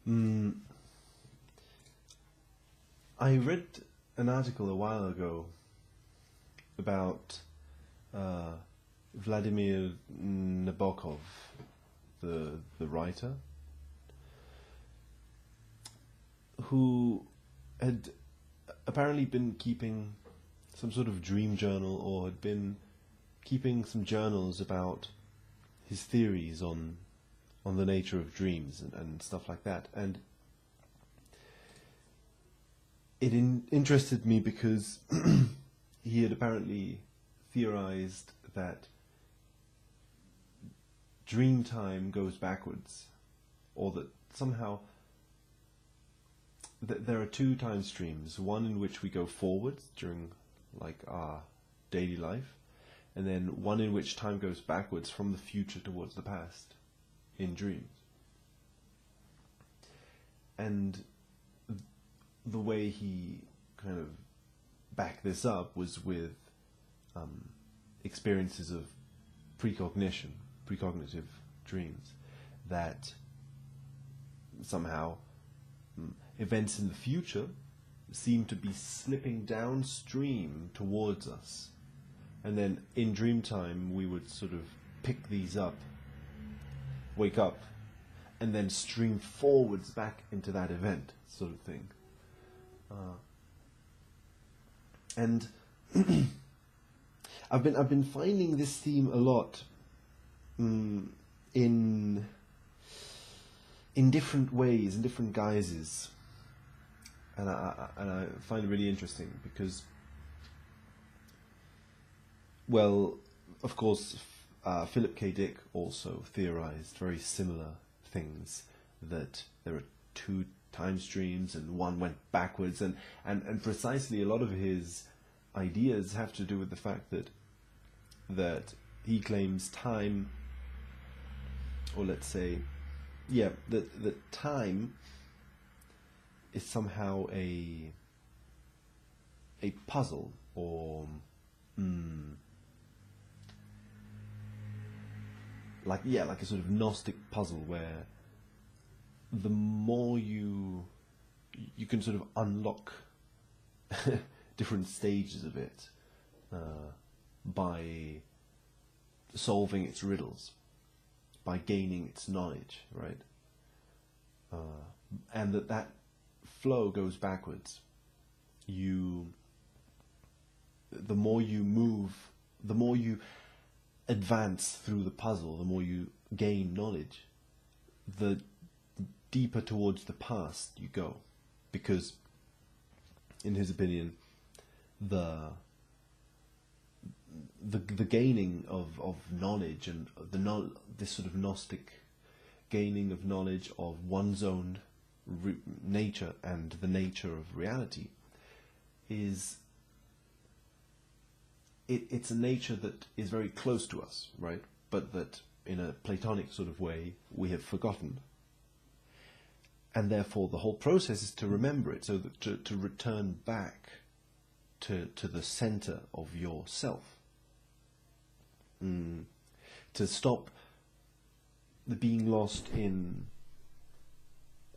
Mm, I read an article a while ago about uh, Vladimir Nabokov, the writer, who had apparently been keeping some sort of dream journal, or had been keeping some journals about his theories on the nature of dreams and stuff like that. And it interested me because he had apparently theorized that dream time goes backwards, or that somehow there are two time streams, one in which we go forwards during like our daily life, and then one in which time goes backwards from the future towards the past in dreams. And the way he kind of backed this up was with experiences of precognitive dreams, that somehow events in the future seem to be slipping downstream towards us, and then in dream time we would sort of pick these up, wake up, and then stream forwards back into that event, sort of thing. And I've been finding this theme a lot in different ways, in different guises, and I find it really interesting because, well, of course, Philip K. Dick also theorized very similar things, that there are two time streams and one went backwards, and precisely a lot of his ideas have to do with the fact that he claims time, or let's say, that time is somehow a puzzle, or like a sort of Gnostic puzzle, where the more you can sort of unlock different stages of it by solving its riddles, by gaining its knowledge, right? And that flow goes backwards. The more you move, the more you advance through the puzzle, the more you gain knowledge, the deeper towards the past you go, because, in his opinion, the gaining of knowledge, and this sort of Gnostic gaining of knowledge of one's own nature and the nature of reality, it's a nature that is very close to us, right? But that in a Platonic sort of way we have forgotten. And therefore the whole process is to remember it, so that to return back to the center of yourself. To stop being lost in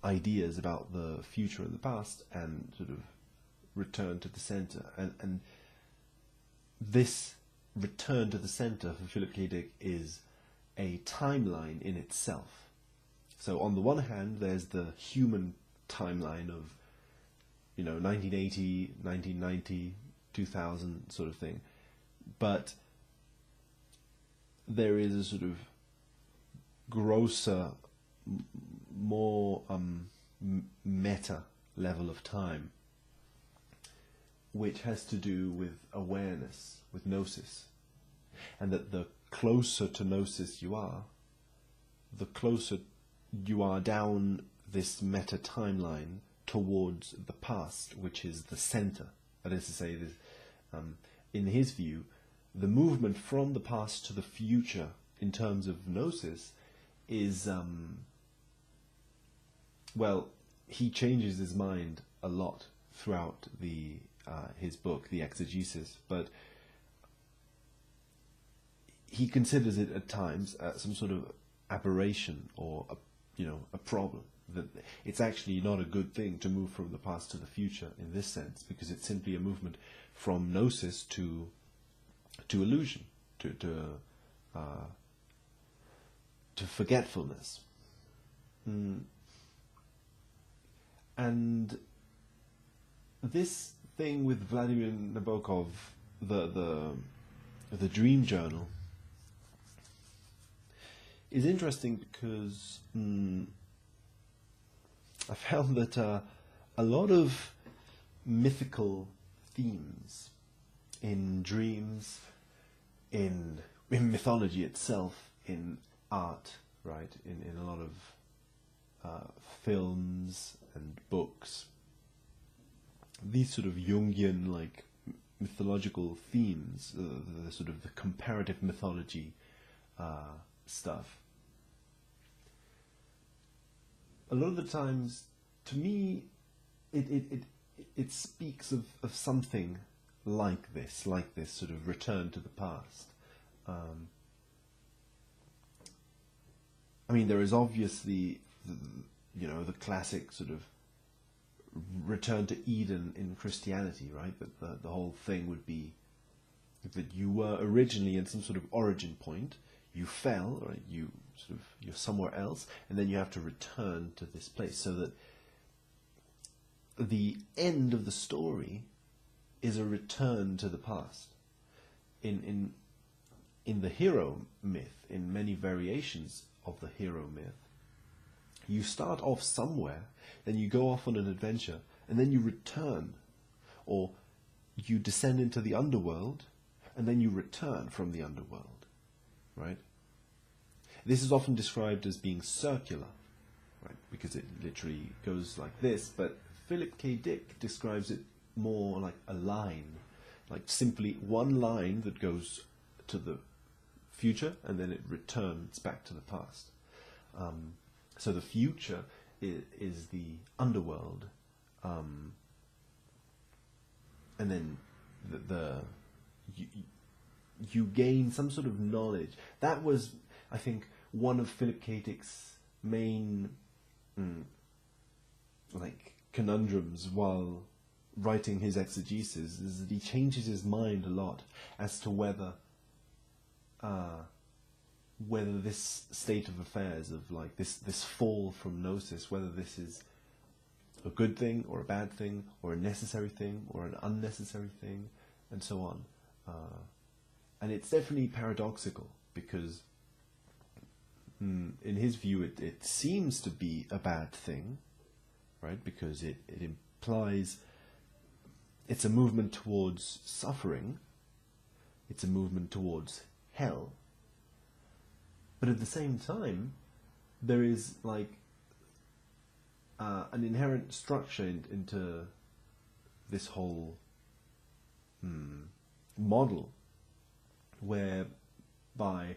ideas about the future and the past, and sort of return to the center. And this return to the center for Philip K. Dick is a timeline in itself. So on the one hand, there's the human timeline of, 1980, 1990, 2000 sort of thing. But there is a sort of grosser, more meta level of time, which has to do with awareness, with gnosis. And that the closer to gnosis you are, the closer you are down this meta timeline towards the past, which is the center. That is to say, in his view, the movement from the past to the future in terms of gnosis is, he changes his mind a lot throughout his book, The Exegesis, but he considers it at times some sort of aberration, or a problem, that it's actually not a good thing to move from the past to the future in this sense, because it's simply a movement from gnosis to illusion, to forgetfulness. And this thing with Vladimir Nabokov, the dream journal, is interesting because I found that a lot of mythical themes in dreams, in mythology itself, in art, right, in a lot of films and books, these sort of Jungian, like, mythological themes, the sort of the comparative mythology stuff, a lot of the times, to me, it speaks of something like this sort of return to the past. I mean, there is obviously, the classic sort of return to Eden in Christianity, right? That the whole thing would be that you were originally in some sort of origin point, you fell, right? You're somewhere else, and then you have to return to this place, so that the end of the story is a return to the past. In the hero myth, in many variations of the hero myth, you start off somewhere, then you go off on an adventure, and then you return, or you descend into the underworld, and then you return from the underworld, right? This is often described as being circular, right? Because it literally goes like this, but Philip K. Dick describes it more like a line, like simply one line that goes to the future and then it returns back to the past. So the future is the underworld, and then you gain some sort of knowledge. That was, I think, one of Philip K. Dick's main conundrums while writing his exegesis, is that he changes his mind a lot as to whether this state of affairs of like this fall from gnosis, whether this is a good thing or a bad thing or a necessary thing or an unnecessary thing, and so on. And it's definitely paradoxical, because in his view it seems to be a bad thing, right? Because it implies it's a movement towards suffering, it's a movement towards hell. But at the same time, there is like an inherent structure into this whole model, whereby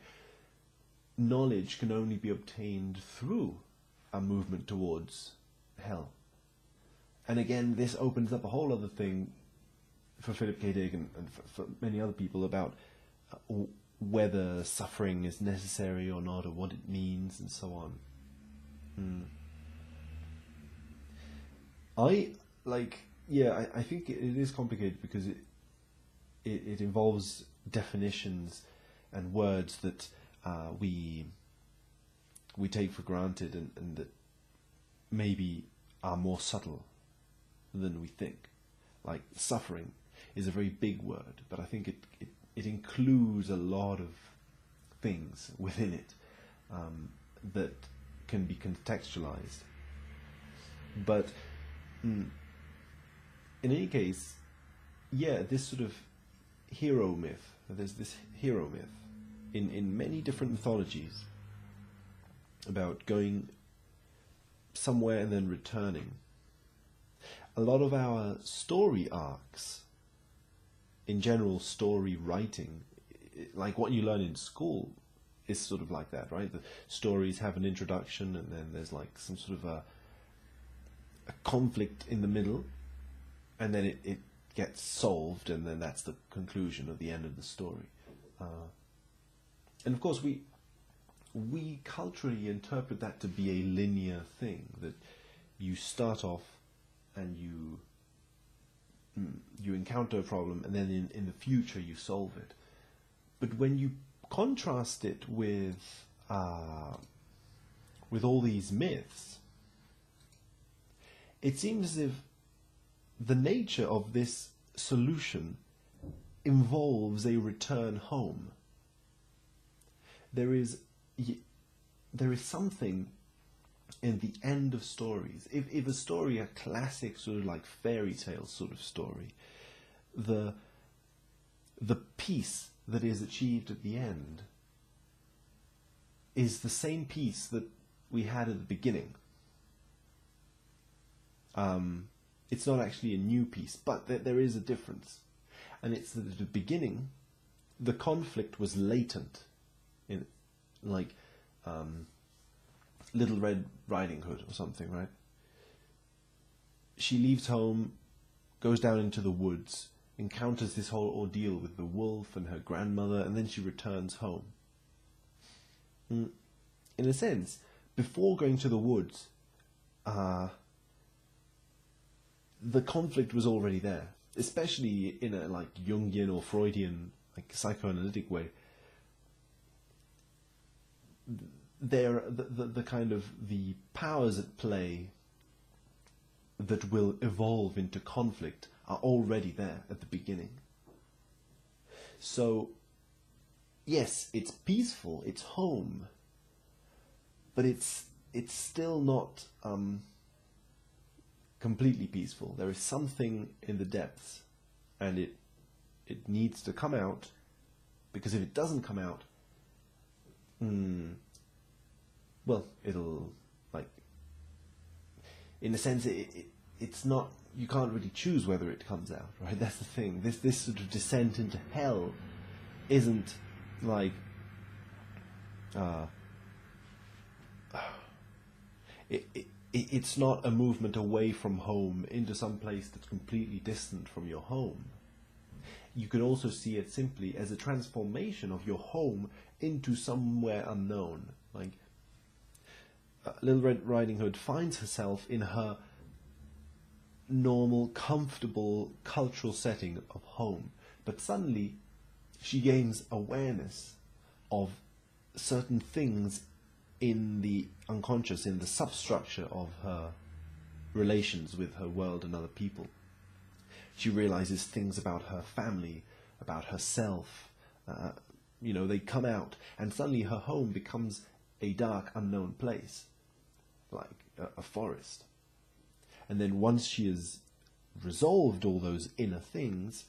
knowledge can only be obtained through a movement towards hell. And again, this opens up a whole other thing for Philip K. Dick and for many other people about whether suffering is necessary or not, or what it means, and so on. I think it is complicated because it involves definitions and words that we take for granted and that maybe are more subtle than we think. Like suffering is a very big word, but I think it includes a lot of things within it that can be contextualized. But in any case, this sort of hero myth, there's this hero myth in many different mythologies about going somewhere and then returning. A lot of our story arcs, in general story writing, like what you learn in school, is sort of like that, right? The stories have an introduction and then there's like some sort of a conflict in the middle, and then it gets solved, and then that's the conclusion or the end of the story. And of course we we culturally interpret that to be a linear thing, that you start off and you encounter a problem, and then in the future you solve it. But when you contrast it with all these myths, it seems as if the nature of this solution involves a return home. There is something in the end of stories. If a story, a classic sort of like fairy tale sort of story, the peace that is achieved at the end is the same peace that we had at the beginning. It's not actually a new peace, but there is a difference. And it's that at the beginning, the conflict was latent. In, like Little Red Riding Hood or something, right? She leaves home, goes down into the woods, encounters this whole ordeal with the wolf and her grandmother, and then she returns home. In a sense, before going to the woods, the conflict was already there, especially in a like Jungian or Freudian, like psychoanalytic way. There, the kind of the powers at play that will evolve into conflict are already there at the beginning. So, yes, it's peaceful, it's home, but it's still not completely peaceful. There is something in the depths, and it needs to come out, because if it doesn't come out, well, it'll, like, in a sense, it's not, you can't really choose whether it comes out, right? That's the thing. This sort of descent into hell isn't like, it's not a movement away from home into some place that's completely distant from your home. You could also see it simply as a transformation of your home into somewhere unknown. Like, Little Red Riding Hood finds herself in her normal, comfortable cultural setting of home, but suddenly she gains awareness of certain things in the unconscious, in the substructure of her relations with her world and other people. She realizes things about her family, about herself, they come out, and suddenly her home becomes a dark, unknown place, like a forest. And then once she has resolved all those inner things,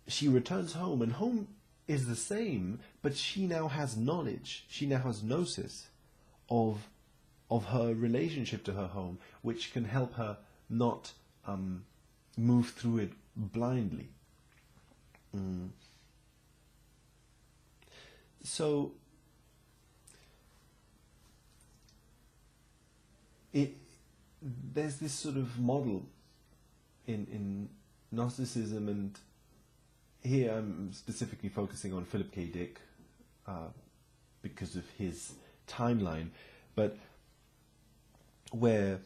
she returns home, and home is the same, but she now has knowledge, she now has gnosis of her relationship to her home, which can help her not move through it blindly. So there's this sort of model in Gnosticism, and here I'm specifically focusing on Philip K. Dick because of his timeline, but where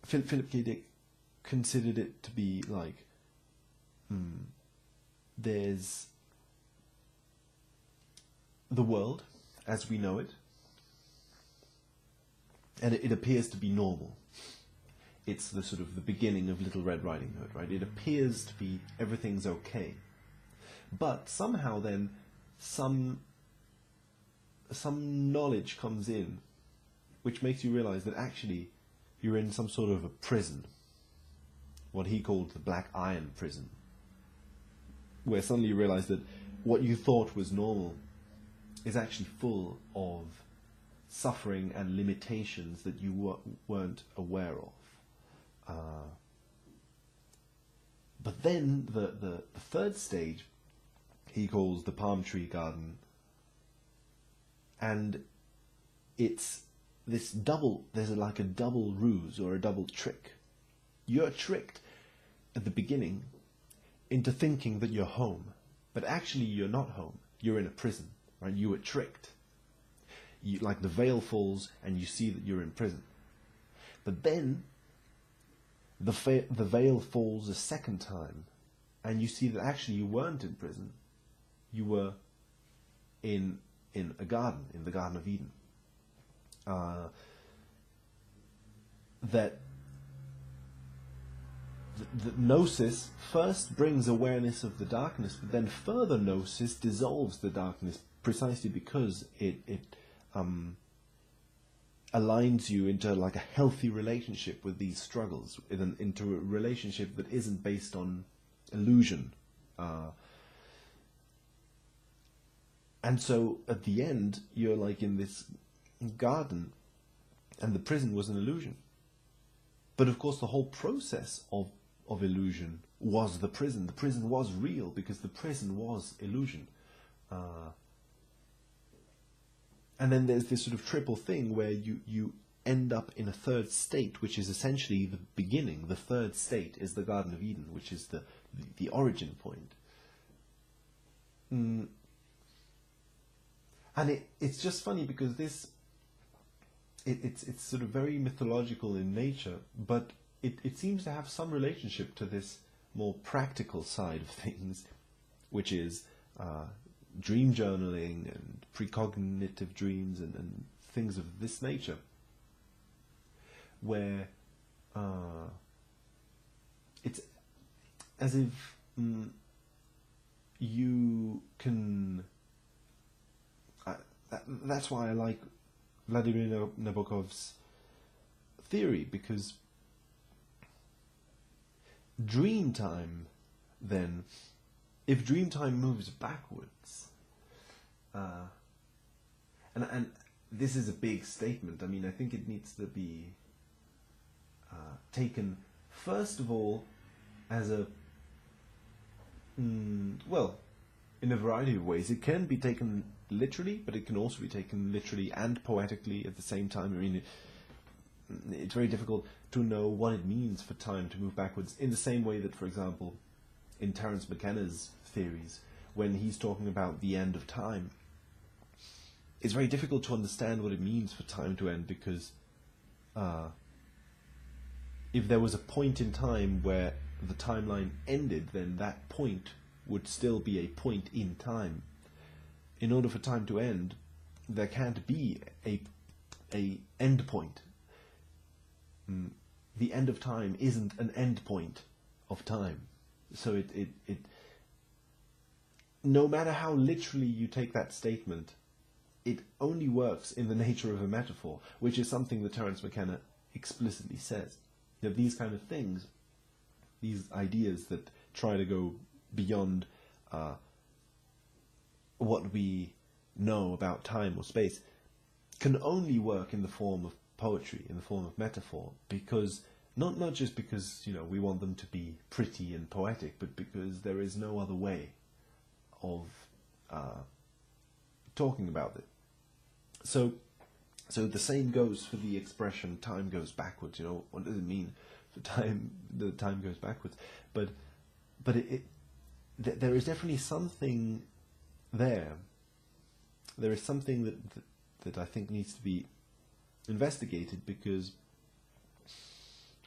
Philip K. Dick considered it to be like there's the world as we know it, and it appears to be normal. It's the sort of the beginning of Little Red Riding Hood, right? It appears to be everything's okay. But somehow then some knowledge comes in which makes you realize that actually you're in some sort of a prison, what he called the Black Iron Prison, where suddenly you realize that what you thought was normal is actually full of suffering and limitations that you weren't aware of. But then the third stage he calls the palm tree garden, and it's this there's like a double ruse or a double trick. You're tricked at the beginning into thinking that you're home, but actually you're not home. You're in a prison, right? You were tricked. like the veil falls and you see that you're in prison. But then the veil falls a second time and you see that actually you weren't in prison. You were in a garden, in the Garden of Eden. That the gnosis first brings awareness of the darkness, but then further gnosis dissolves the darkness precisely because it aligns you into like a healthy relationship with these struggles, into a relationship that isn't based on illusion. And so at the end, you're like in this garden, and the prison was an illusion. But of course, the whole process of illusion was the prison. The prison was real because the prison was illusion. And then there's this sort of triple thing where you end up in a third state, which is essentially the beginning. The third state is the Garden of Eden, which is the origin point. And it's just funny because this, it's sort of very mythological in nature, but it seems to have some relationship to this more practical side of things, which is dream journaling and precognitive dreams and things of this nature, where it's as if you can... that's why I like Vladimir Nabokov's theory, because dream time, then, if dream time moves backwards, and this is a big statement, I mean, I think it needs to be taken, first of all, as a, well, in a variety of ways. It can be taken literally, but it can also be taken literally and poetically at the same time. I mean, it's very difficult to know what it means for time to move backwards, in the same way that, for example, in Terence McKenna's theories, when he's talking about the end of time, it's very difficult to understand what it means for time to end, because if there was a point in time where the timeline ended, then that point would still be a point in time. In order for time to end, there can't be a end point. The end of time isn't an end point of time. So it no matter how literally you take that statement, it only works in the nature of a metaphor, which is something that Terence McKenna explicitly says. That these kind of things, these ideas that try to go beyond what we know about time or space, can only work in the form of poetry, in the form of metaphor, because not just because, you know, we want them to be pretty and poetic, but because there is no other way of talking about it. So the same goes for the expression "time goes backwards." You know, what does it mean for time? The time goes backwards, but there is definitely something there. There is something that I think needs to be investigated, because,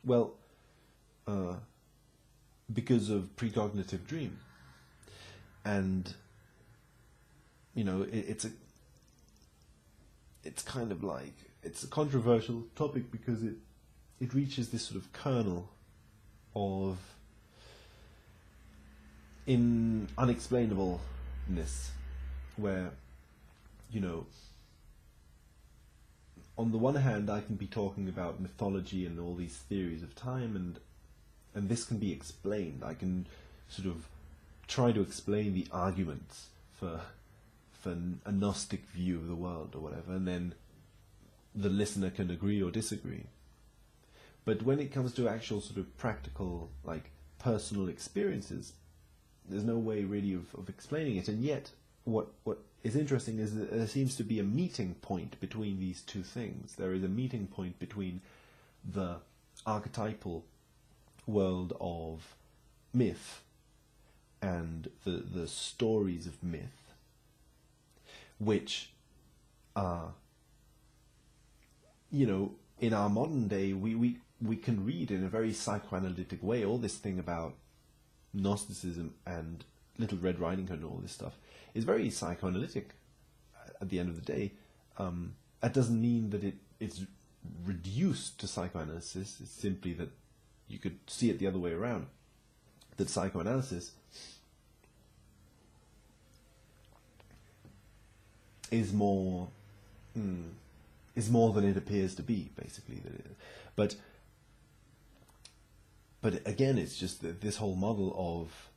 well, because of precognitive dream, and you know, it's kind of like, it's a controversial topic because it reaches this sort of kernel of unexplainableness, where, you know, on the one hand, I can be talking about mythology and all these theories of time, and this can be explained. I can sort of try to explain the arguments for a Gnostic view of the world or whatever, and then the listener can agree or disagree. But when it comes to actual sort of practical, like, personal experiences, there's no way really of explaining it. And yet, what is interesting is that there seems to be a meeting point between these two things. There is a meeting point between the archetypal world of myth and the stories of myth, which in our modern day, we can read in a very psychoanalytic way all this thing about Gnosticism and Little Red Riding Hood and all this stuff is very psychoanalytic at the end of the day. That doesn't mean that it's reduced to psychoanalysis. It's simply that you could see it the other way around. That psychoanalysis is more than it appears to be, basically. But again, it's just that this whole model of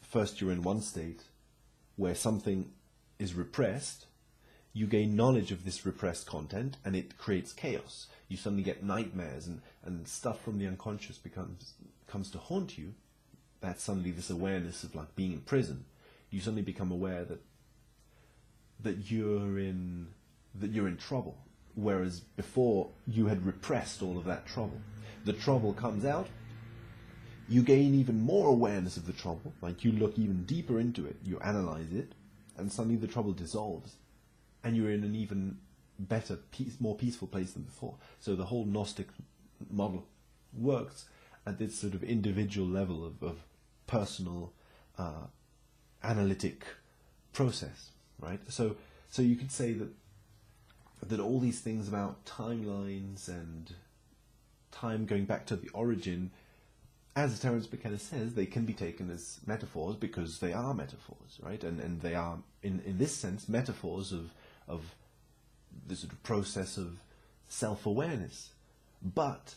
first you're in one state where something is repressed, you gain knowledge of this repressed content, and it creates chaos. You suddenly get nightmares, and stuff from the unconscious comes to haunt you. That's suddenly this awareness of like being in prison. You suddenly become aware that you're in trouble, whereas before you had repressed all of that trouble. The trouble comes out. You gain even more awareness of the trouble, like you look even deeper into it, you analyze it, and suddenly the trouble dissolves, and you're in an even better, more peaceful place than before. So the whole Gnostic model works at this sort of individual level of personal analytic process, right? So you could say that all these things about timelines and time going back to the origin, as Terence McKenna says, they can be taken as metaphors because they are metaphors, right? And they are, in this sense, metaphors of the sort of process of self-awareness. But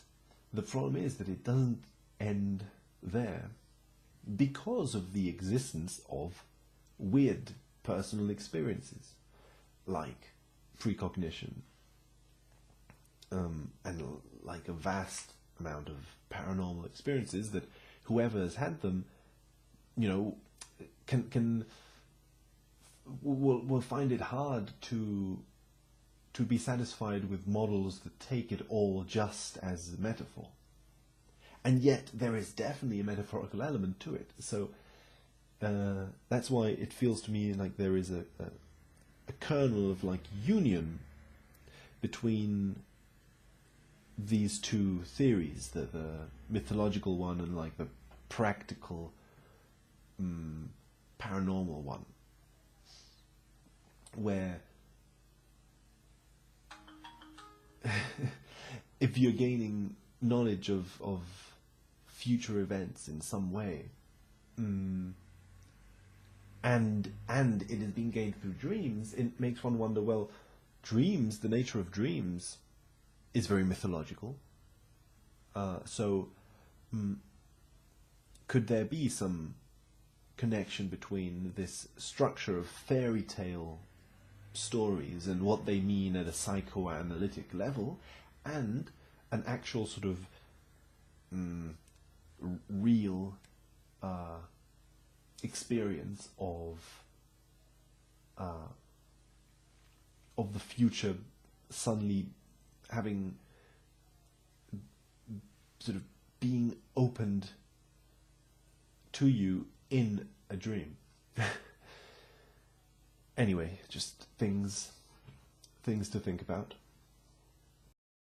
the problem is that it doesn't end there because of the existence of weird personal experiences like precognition and like a vast amount of paranormal experiences that whoever has had them, will find it hard to be satisfied with models that take it all just as a metaphor. And yet there is definitely a metaphorical element to it. So that's why it feels to me like there is a kernel of like union between these two theories, the mythological one and like the practical paranormal one, where if you're gaining knowledge of future events in some way, and it is being gained through dreams, it makes one wonder, well, dreams, the nature of dreams is very mythological. Could there be some connection between this structure of fairy tale stories and what they mean at a psychoanalytic level and an actual sort of real experience of the future suddenly having sort of being opened to you in a dream. Anyway, just things to think about.